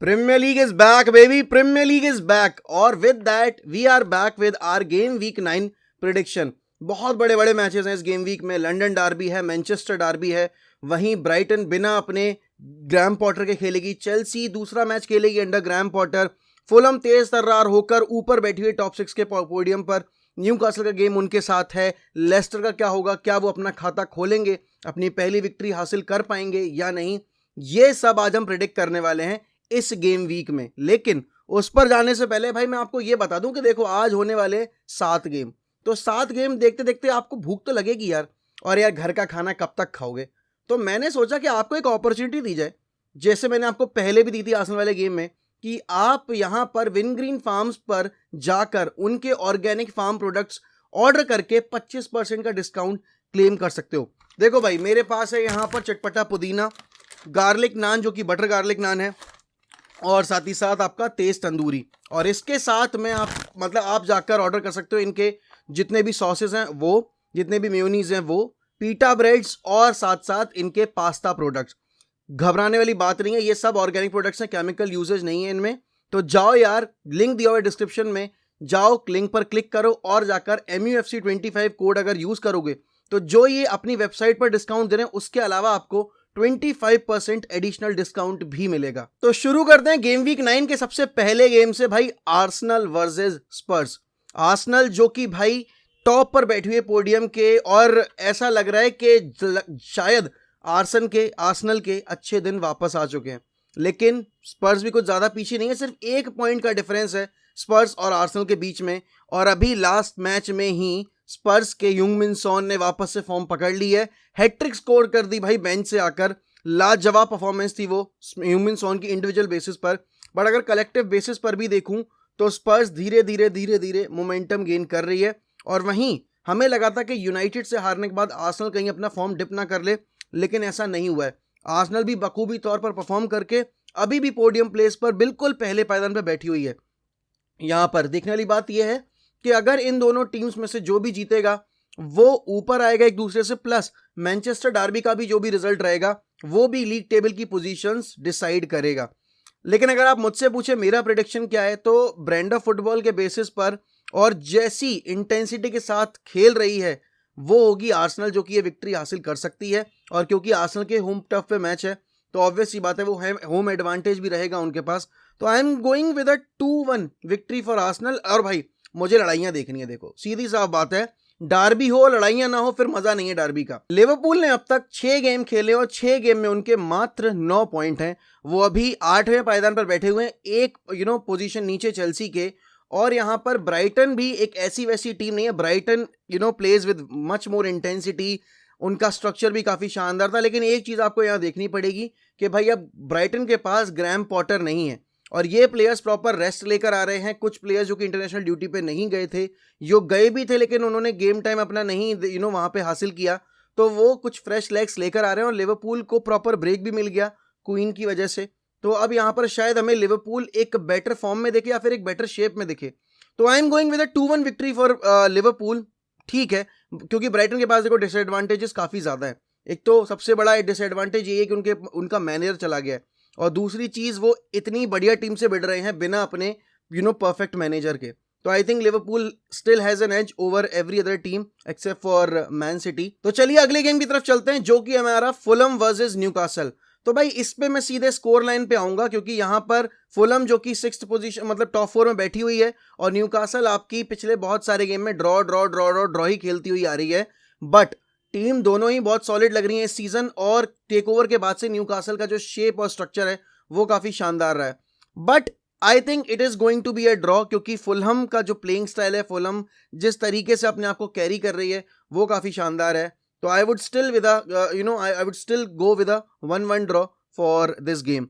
Premier League is back, baby. Premier League is back. और with that, we are back with our game week 9 prediction. बहुत बड़े बड़े matches हैं इस game week में. London Derby है, मैनचेस्टर डार्बी है, वहीं ब्राइटन बिना अपने ग्रैम पॉटर के खेलेगी. चेल्सी दूसरा मैच खेलेगी अंडर ग्रैम पॉटर. फुलम तेज तर्रार होकर ऊपर बैठी हुई टॉप 6 के पोडियम पर. न्यूकासल का गेम उनके साथ है. लेस्टर का क्या होगा? क्या वो अपना खाता खोलेंगे? अपनी पहली विक्ट्री हासिल कर पाएंगे या नहीं? ये सब आज हम प्रिडिक्ट करने वाले हैं इस गेम वीक में. लेकिन उस पर जाने से पहले भाई मैं आपको ये बता दूं कि देखो आज होने वाले 7 गेम. तो 7 गेम देखते देखते आपको भूख तो लगेगी यार. और यार घर का खाना कब तक खाओगे? तो मैंने सोचा कि आपको एक अपॉर्चुनिटी दी जाए, जैसे मैंने आपको पहले भी दी थी आर्सेनल वाले गेम में, कि आप यहां पर विनग्रीन फार्म्स पर जाकर उनके ऑर्गेनिक फार्म प्रोडक्ट्स ऑर्डर करके 25% का डिस्काउंट क्लेम कर सकते हो. देखो भाई मेरे पास है यहां पर चटपटा पुदीना, गार्लिक नान जो कि बटर गार्लिक नान है, और साथ ही साथ आपका तेज तंदूरी. और इसके साथ में आप जाकर ऑर्डर कर सकते हो इनके जितने भी सॉसेस हैं वो, जितने भी मेयोनीज हैं वो, पीटा ब्रेड्स और साथ साथ इनके पास्ता प्रोडक्ट्स. घबराने वाली बात नहीं है, ये सब ऑर्गेनिक प्रोडक्ट्स हैं, केमिकल यूजेज नहीं है इनमें. तो जाओ यार, लिंक दिया हुआ है डिस्क्रिप्शन में, जाओ लिंक पर क्लिक करो और जाकर MUFC25 कोड अगर यूज करोगे तो जो ये अपनी वेबसाइट पर डिस्काउंट दे रहे हैं उसके अलावा आपको 25% एडिशनल डिस्काउंट भी मिलेगा. तो शुरू करते हैं गेम वीक 9 के सबसे पहले गेम से भाई, आर्सेनल वर्सेस स्पर्स. आर्सेनल जो कि भाई टॉप पर बैठी हुई पोडियम के, और ऐसा लग रहा है कि शायद आर्सेनल के अच्छे दिन वापस आ चुके हैं. लेकिन स्पर्स भी कुछ ज्यादा पीछे नहीं है, सिर्फ 1 पॉइंट का डिफरेंस है स्पर्स और आर्सेनल के बीच में. और अभी लास्ट मैच में ही स्पर्स के यूंग-मिन सॉन ने वापस से फॉर्म पकड़ ली है. हैट्रिक स्कोर कर दी भाई बेंच से आकर. लाजवाब परफॉर्मेंस थी वो यूंग-मिन सॉन की इंडिविजुअल बेसिस पर. बट अगर कलेक्टिव बेसिस पर भी देखूं तो स्पर्स धीरे धीरे मोमेंटम गेन कर रही है. और वहीं हमें लगा था कि यूनाइटेड से हारने के बाद आर्सेनल कहीं अपना फॉर्म डिप ना कर ले, लेकिन ऐसा नहीं हुआ है. आर्सेनल भी बखूबी तौर पर परफॉर्म करके अभी भी पोडियम प्लेस पर बिल्कुल पहले पायदान पर बैठी हुई है. यहां पर देखने वाली बात यह है कि अगर इन दोनों टीम्स में से जो भी जीतेगा वो ऊपर आएगा एक दूसरे से, प्लस मैनचेस्टर डार्बी का भी जो भी रिजल्ट रहेगा वो भी लीग टेबल की पोजीशंस डिसाइड करेगा. लेकिन अगर आप मुझसे पूछे मेरा प्रेडिक्शन क्या है, तो ब्रांड ऑफ फुटबॉल के बेसिस पर और जैसी इंटेंसिटी के साथ खेल रही है वो होगी आर्सेनल जो कि ये विक्ट्री हासिल कर सकती है. और क्योंकि आर्सेनल के होम टफ पे मैच है तो ऑब्वियस सी बात है वो होम एडवांटेज भी रहेगा उनके पास. तो I am going with a 2-1 victory for Arsenal. और भाई मुझे लड़ाइयां देखनी है. देखो सीधी साफ बात है, डार्बी हो लड़ाइयां ना हो फिर मजा नहीं है डार्बी का. लिवरपूल ने अब तक 6 गेम खेले और 6 गेम में उनके मात्र 9 पॉइंट हैं. वो अभी 8वें पायदान पर बैठे हुए हैं, एक पोजीशन नीचे चेल्सी के. और यहां पर ब्राइटन भी एक ऐसी वैसी टीम नहीं है. Brighton plays with much more intensity. उनका स्ट्रक्चर भी काफी शानदार था. लेकिन एक चीज आपको यहां देखनी पड़ेगी कि भाई अब ब्राइटन के पास ग्रैम पॉटर नहीं है और ये प्लेयर्स प्रॉपर रेस्ट लेकर आ रहे हैं. कुछ प्लेयर्स जो कि इंटरनेशनल ड्यूटी पे नहीं गए थे, जो गए भी थे लेकिन उन्होंने गेम टाइम अपना नहीं वहां पे हासिल किया, तो वो कुछ फ्रेश लेग्स लेकर आ रहे हैं. और लिवरपूल को प्रॉपर ब्रेक भी मिल गया क्वीन की वजह से. तो अब यहां पर शायद हमें लिवरपूल एक बेटर फॉर्म में दिखे या फिर एक बेटर शेप में दिखे. तो I am going with a 2-1 victory for Liverpool. ठीक है, क्योंकि ब्राइटन के पास देखो डिसएडवांटेजेस काफी ज्यादा है. एक तो सबसे बड़ा डिसएडवांटेज ये है कि उनका मैनेजर चला गया है, और दूसरी चीज वो इतनी बढ़िया टीम से भिड़ रहे हैं बिना अपने परफेक्ट मैनेजर के. तो I think Liverpool still has an edge over every other team except for Man City. तो चलिए अगले गेम की तरफ चलते हैं जो कि हमारा फुलम वर्सेस न्यूकासल. तो भाई इस पे मैं सीधे स्कोर लाइन पे आऊंगा, क्योंकि यहां पर फुलम जो कि 6th पोजीशन मतलब टॉप 4 में बैठी हुई है, और न्यूकासल आपकी पिछले बहुत सारे गेम में ड्रॉ ही खेलती हुई आ रही है. बट टीम दोनों ही बहुत सॉलिड लग रही है इस सीजन, और टेक ओवर के बाद से न्यूकासल का जो शेप और स्ट्रक्चर है वो काफी शानदार रहा है. But I think it is going to be a draw, क्योंकि फुलहम का जो प्लेइंग स्टाइल है, फुलहम जिस तरीके से अपने आप को कैरी कर रही है वो काफी शानदार है. तो I would still go with a 1-1 draw for this game.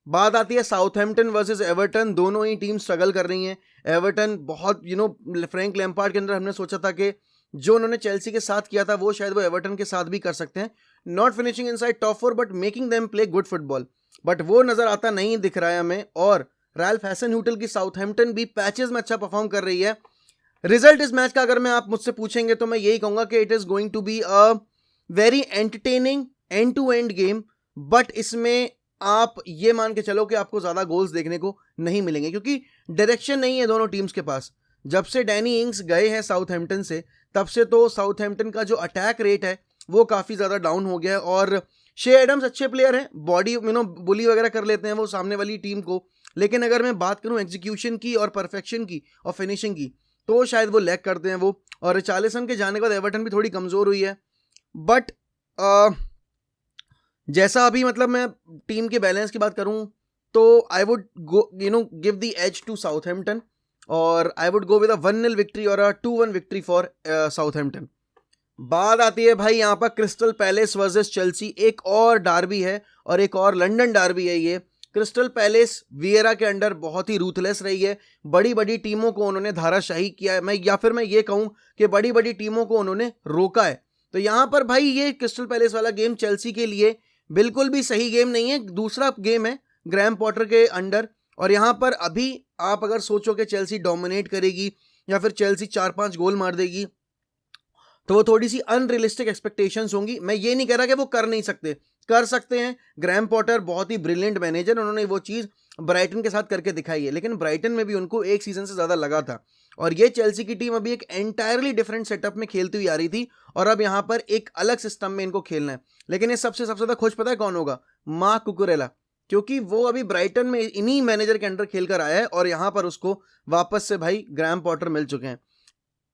बात आती है साउथहैम्पटन वर्सेस एवर्टन. दोनों ही टीम स्ट्रगल कर रही हैं. एवर्टन बहुत फ्रैंक लैम्पार्ड के अंदर हमने सोचा था कि जो उन्होंने चेल्सी के साथ किया था वो शायद वो एवर्टन के साथ भी कर सकते हैं. Not finishing inside top 4 but making them play good football. But वो नजर आता नहीं दिख रहा है हमें. और रैल्फ हैसेनहुटल की साउथहैम्पटन भी पैचेस में अच्छा परफॉर्म कर रही है. रिजल्ट इस मैच का अगर मैं आप मुझसे पूछेंगे तो मैं यही कहूंगा कि it is going to be a very entertaining end to end game. But इसमें आप ये मान के चलो कि आपको ज़्यादा गोल्स देखने को नहीं मिलेंगे, क्योंकि डायरेक्शन नहीं है दोनों टीम्स के पास। जब से डैनी इंग्स गए हैं साउथहैम्पटन से, तब से तो साउथहैम्पटन का जो अटैक रेट है वो काफ़ी ज़्यादा डाउन हो गया है। और शे एडम्स अच्छे प्लेयर हैं, बॉडी बुली वगैरह कर लेते हैं वो सामने वाली टीम को, लेकिन अगर मैं बात करूं एग्जीक्यूशन की और परफेक्शन की और फिनिशिंग की, तो शायद वो लैग करते हैं वो। और रिचार्लिसन के जाने के बाद एवर्टन भी थोड़ी कमज़ोर हुई है। बट जैसा अभी मतलब मैं टीम के बैलेंस की बात करूं, तो I would go give the edge to Southampton, और I would go with a 1-0 victory और अ 2-1 विक्ट्री फॉर साउथहैम्पटन। बात आती है भाई यहाँ पर क्रिस्टल पैलेस वर्सेस चेल्सी, एक और डार्बी है और एक और लंदन डार्बी है ये। क्रिस्टल पैलेस विएरा के अंडर बहुत ही रूथलेस रही है, बड़ी बड़ी टीमों को उन्होंने धाराशाही किया है, या फिर मैं ये कहूँ कि बड़ी बड़ी टीमों को उन्होंने रोका है। तो यहाँ पर भाई ये क्रिस्टल पैलेस वाला गेम चेल्सी के लिए बिल्कुल भी सही गेम नहीं है, दूसरा गेम है ग्रैम पॉटर के अंडर। और यहाँ पर अभी आप अगर सोचो कि चेल्सी डोमिनेट करेगी या फिर चेल्सी 4-5 गोल मार देगी, तो वो थोड़ी सी अनरियलिस्टिक एक्सपेक्टेशंस होंगी। मैं ये नहीं कह रहा कि वो कर नहीं सकते, कर सकते हैं। ग्रैम पॉटर बहुत ही ब्रिलियंट मैनेजर, उन्होंने वो चीज़ ब्राइटन के साथ करके दिखाई है, लेकिन ब्राइटन में भी उनको एक सीजन से ज़्यादा लगा था। और ये चेल्सी की टीम अभी एक एंटायरली डिफरेंट सेटअप में खेलती हुई आ रही थी, और अब यहाँ पर एक अलग सिस्टम में इनको खेलना है। लेकिन ये सबसे ज़्यादा खुश पता है कौन होगा? मार्क कुकुरेला, क्योंकि वो अभी ब्राइटन में इन्हीं मैनेजर के अंडर खेल कर आया है और यहाँ पर उसको वापस से भाई ग्रैम पॉटर मिल चुके हैं।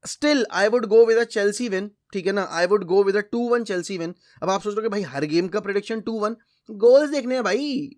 Still I would go with a Chelsea win, ठीक है ना, आई would go with a 2-1 Chelsea win. अब आप सोच रहे हो कि भाई हर गेम का प्रेडिक्शन 2-1, गोल्स देखने हैं भाई,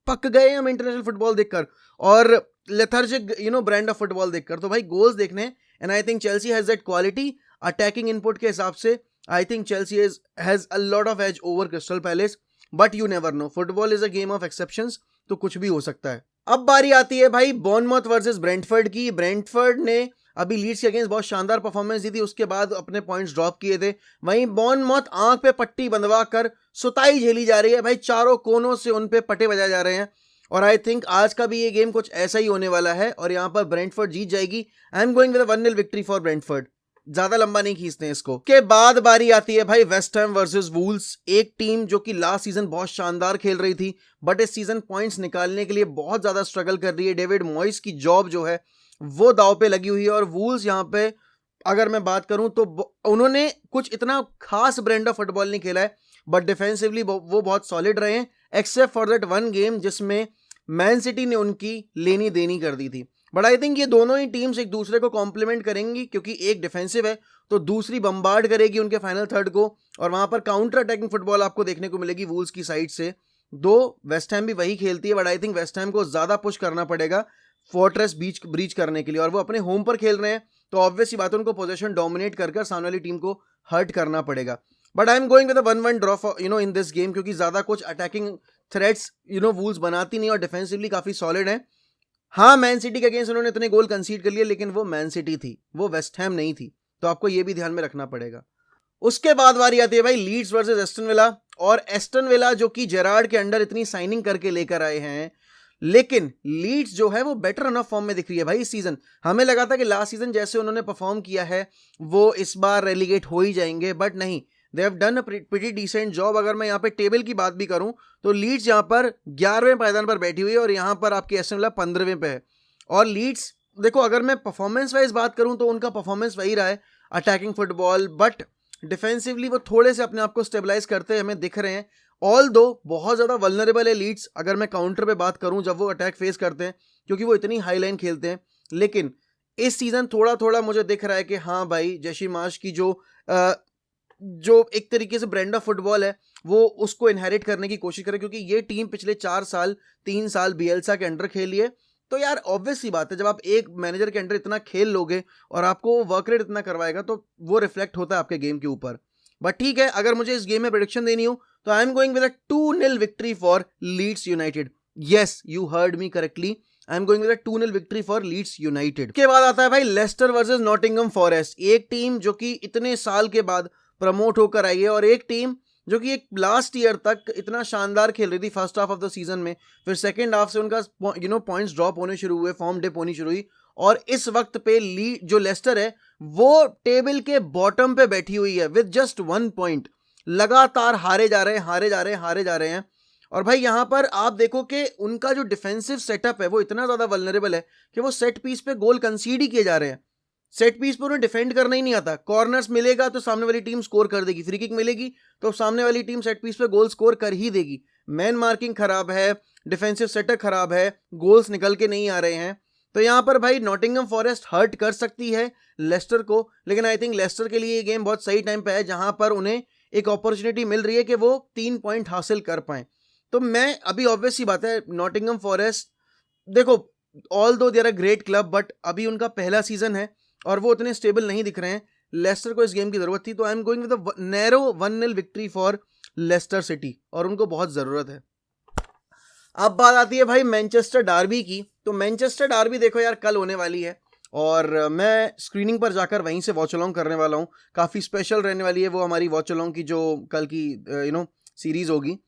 पक गए हम इंटरनेशनल फुटबॉल देखकर और लेथार्जिक ब्रांड ऑफ फुटबॉल देखकर, तो भाई गोल्स देखने हैं। And I think Chelsea has that quality attacking input के हिसाब से। I think Chelsea has a lot of edge over Crystal Palace, but you never know, football is a game of exceptions, तो कुछ भी हो सकता है। अब बारी आती है भाई बॉर्नमथ वर्सेस ब्रेंटफोर्ड की। ब्रेंटफोर्ड ने अभी लीड्स के अगेंस्ट बहुत शानदार परफॉर्मेंस दी थी, उसके बाद अपने पॉइंट्स ड्रॉप किए थे। वहीं बॉर्नमथ आंख पे पट्टी बंधवा कर सुताई झेली जा रही है भाई, चारों कोनों से उन पे पटे बजाए जा रहे हैं। और आई थिंक आज का भी ये गेम कुछ ऐसा ही होने वाला है और यहाँ पर ब्रेंटफोर्ड जीत जाएगी। आई am going with 1-0 victory for Brentford. ज्यादा लंबा नहीं खींचते हैं इसको। के बाद बारी आती है भाई वेस्ट हैम वर्सेस वूल्स, एक टीम जो कि लास्ट सीजन बहुत शानदार खेल रही थी, बट इस सीजन पॉइंट्स निकालने के लिए बहुत ज्यादा स्ट्रगल कर रही है। डेविड मॉइस की जॉब जो है वो दाव पे लगी हुई है। और वूल्स यहाँ पे अगर मैं बात करूं तो उन्होंने कुछ इतना खास ब्रांड ऑफ फुटबॉल नहीं खेला है, बट डिफेंसिवली वो बहुत सॉलिड रहे हैं, except for that one game जिसमें मैन सिटी ने उनकी लेनी देनी कर दी थी। बट आई थिंक ये दोनों ही टीम्स एक दूसरे को कॉम्प्लीमेंट करेंगी, क्योंकि एक डिफेंसिव है तो दूसरी बम्बार्ड करेगी उनके फाइनल थर्ड को, और वहां पर काउंटर अटैकिंग फुटबॉल आपको देखने को मिलेगी वूल्स की साइड से। दो वेस्ट हैम भी वही खेलती है, but I think West Ham को ज्यादा पुश करना पड़ेगा फोर्ट्रेस ब्रीच करने के लिए, और वो अपने होम पर खेल रहे हैं तो ऑब्वियस ही बात है उनको पोजीशन डोमिनेट कर सामने वाली टीम को हर्ट करना पड़ेगा। But I am going with 1-1 draw in this game, क्योंकि ज्यादा कुछ अटैकिंग थ्रेट्स वूल्स बनाती नहीं और डिफेंसिवली काफी सॉलिड है। हाँ, मैन सिटी के अगेंस्ट उन्होंने इतने गोल कंसीड कर लिए, लेकिन वो मैन सिटी थी, वो वेस्ट हैम नहीं थी, तो आपको ये भी ध्यान में रखना पड़ेगा। उसके बाद बारी आती है भाई लीड्स वर्सेस एस्टन विला, और एस्टन विला जो कि जेरार्ड के अंडर इतनी साइनिंग करके लेकर आए हैं, लेकिन लीड्स जो है वो बेटर रन ऑफ फॉर्म में दिख रही है भाई इस सीजन। हमें लगा था कि लास्ट सीजन जैसे उन्होंने परफॉर्म किया है वो इस बार रेलीगेट हो ही जाएंगे, बट नहीं, they have done a pretty decent job. अगर मैं यहाँ पे टेबल की बात भी करूं तो लीड्स यहाँ पर 11वें पायदान पर बैठी हुई है और यहाँ पर आपकी एस्टन विला 15वें पे है। और लीड्स देखो, अगर मैं परफॉर्मेंस वाइज बात करूं तो उनका परफॉर्मेंस वही रहा है, अटैकिंग फुटबॉल, बट डिफेंसिवली वो थोड़े से अपने आप को स्टेबलाइज करते हमें दिख रहे हैं। ऑल दो बहुत ज़्यादा वल्नरेबल है लीड्स, अगर मैं काउंटर पे बात करूं जब वो अटैक फेस करते हैं, क्योंकि वो इतनी हाई लाइन खेलते हैं। लेकिन इस सीजन थोड़ा थोड़ा मुझे दिख रहा है कि हाँ भाई, जैशी मार्श की जो एक तरीके से ब्रांड ऑफ फुटबॉल है वो उसको इनहेरिट करने की कोशिश करें, क्योंकि ये टीम पिछले 3 साल बियल्सा के अंडर खेली है। तो यार ऑब्वियस सी बात है, जब आप एक मैनेजर के अंडर इतना खेल लोगे और आपको वर्क रेट इतना करवाएगा तो वो रिफ्लेक्ट होता है आपके गेम के ऊपर। बट ठीक है, अगर मुझे इस गेम में प्रेडिक्शन देनी हो तो I am going with a 2-0 victory for Leeds United. Yes, you heard me correctly, I am going with a 2-0 victory for Leeds United. के बाद आता है भाई लेस्टर वर्सेस नॉटिंघम फॉरेस्ट, एक टीम जो कि इतने साल के बाद प्रमोट होकर आई है और एक टीम जो कि एक लास्ट ईयर तक इतना शानदार खेल रही थी first half of the season में, फिर सेकंड हाफ से उनका पॉइंट्स ड्रॉप होने शुरू हुए, फॉर्म डिप होनी शुरू हुई, और इस वक्त पे जो लेस्टर है वो टेबल के बॉटम पे बैठी हुई है विद जस्ट 1 पॉइंट। लगातार हारे जा रहे हैं। और भाई यहाँ पर आप देखो कि उनका जो डिफेंसिव सेटअप है वो इतना ज़्यादा वल्नरेबल है कि वो सेट पीस पे गोल कंसीड ही किए जा रहे हैं। सेट पीस पर उन्हें डिफेंड करना ही नहीं आता। कॉर्नर्स मिलेगा तो सामने वाली टीम स्कोर कर देगी, फ्री किक मिलेगी तो सामने वाली टीम सेट पीस पे गोल स्कोर कर ही देगी। मैन मार्किंग खराब है, डिफेंसिव सेटअप खराब है, गोल्स निकल के नहीं आ रहे हैं। तो यहाँ पर भाई नॉटिंघम फॉरेस्ट हर्ट कर सकती है लेस्टर को, लेकिन आई थिंक लेस्टर के लिए ये गेम बहुत सही टाइम पे है जहां पर उन्हें एक अपॉर्चुनिटी मिल रही है कि वो 3 पॉइंट हासिल कर पाए। तो मैं अभी ऑब्वियस सी बात है नॉटिंघम फॉरेस्ट, देखो although they're a great club but अभी उनका पहला सीजन है और वो उतने स्टेबल नहीं दिख रहे हैं। लेस्टर को इस गेम की जरूरत थी, तो I am going with a narrow 1-0 victory for Leicester City, और उनको बहुत जरूरत है। अब बात आती है भाई मैनचेस्टर डार्बी की। तो मैनचेस्टर डार्बी देखो यार कल होने वाली है और मैं स्क्रीनिंग पर जाकर वहीं से वॉच अलोंग करने वाला हूँ। काफ़ी स्पेशल रहने वाली है वो हमारी वॉच अलोंग की जो कल की सीरीज होगी।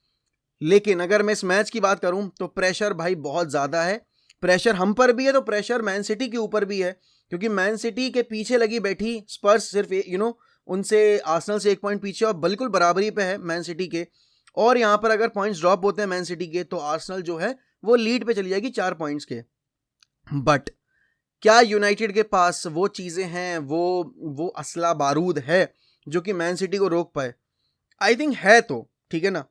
लेकिन अगर मैं इस मैच की बात करूं तो प्रेशर भाई बहुत ज़्यादा है। प्रेशर हम पर भी है तो प्रेशर मैन सिटी के ऊपर भी है, क्योंकि मैन सिटी के पीछे लगी बैठी स्पर्स सिर्फ उनसे आर्सेनल से 1 पॉइंट पीछे और बिल्कुल बराबरी पे है मैन सिटी के। और यहाँ पर अगर पॉइंट्स ड्रॉप होते हैं मैन सिटी के तो आर्सेनल जो है वो लीड पे चली जाएगी 4 पॉइंट्स के। बट क्या यूनाइटेड के पास वो चीज़ें हैं, वो असला बारूद है जो कि मैन सिटी को रोक पाए? आई थिंक है, तो ठीक है ना,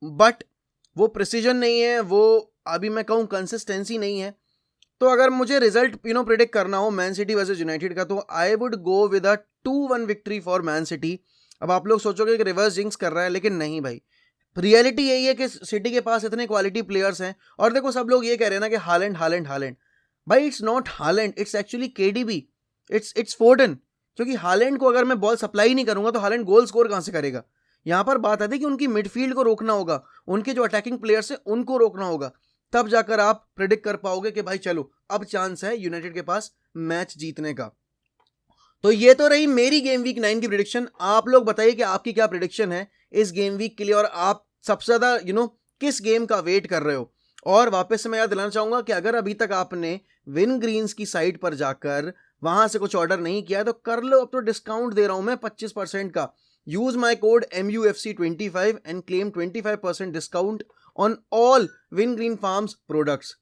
बट वो प्रिसीजन नहीं है, वो अभी मैं कहूँ कंसिस्टेंसी नहीं है। तो अगर मुझे रिजल्ट प्रिडिक्ट करना हो मैन सिटी वर्सेस यूनाइटेड का तो I would go with a 2-1 victory for Man city. अब आप लोग सोचोगे कि रिवर्स जिंक्स कर रहा है, लेकिन नहीं भाई, रियलिटी यही है कि सिटी के पास इतने क्वालिटी प्लेयर्स हैं। और देखो सब लोग ये कह रहे हैं ना कि हालैंड हालैंड हालैंड, भाई it's not Holland, it's actually KDB, it's फोर्डन। क्योंकि हालैंड को अगर मैं बॉल सप्लाई नहीं करूंगा तो हालैंड गोल स्कोर कहां से करेगा? यहां पर बात आती है कि उनकी मिडफील्ड को रोकना होगा, उनके जो अटैकिंग प्लेयर्स हैं उनको रोकना होगा, तब जाकर आप प्रिडिक्ट कर पाओगे कि भाई चलो अब चांस है यूनाइटेड के पास मैच जीतने का। तो ये तो रही मेरी गेम वीक 9 की प्रिडिक्शन। आप लोग बताइए कि आपकी क्या प्रिडिक्शन है इस गेम वीक के लिए, और आप सबसे ज्यादा किस गेम का वेट कर रहे हो। और वापस से मैं याद दिलाना चाहूंगा कि अगर अभी तक आपने विन ग्रीन्स की साइट पर जाकर वहां से कुछ ऑर्डर नहीं किया तो कर लो, अब तो डिस्काउंट दे रहा हूं मैं 25% का। Use my code MUFC25 and claim 25% discount on all win green farms products.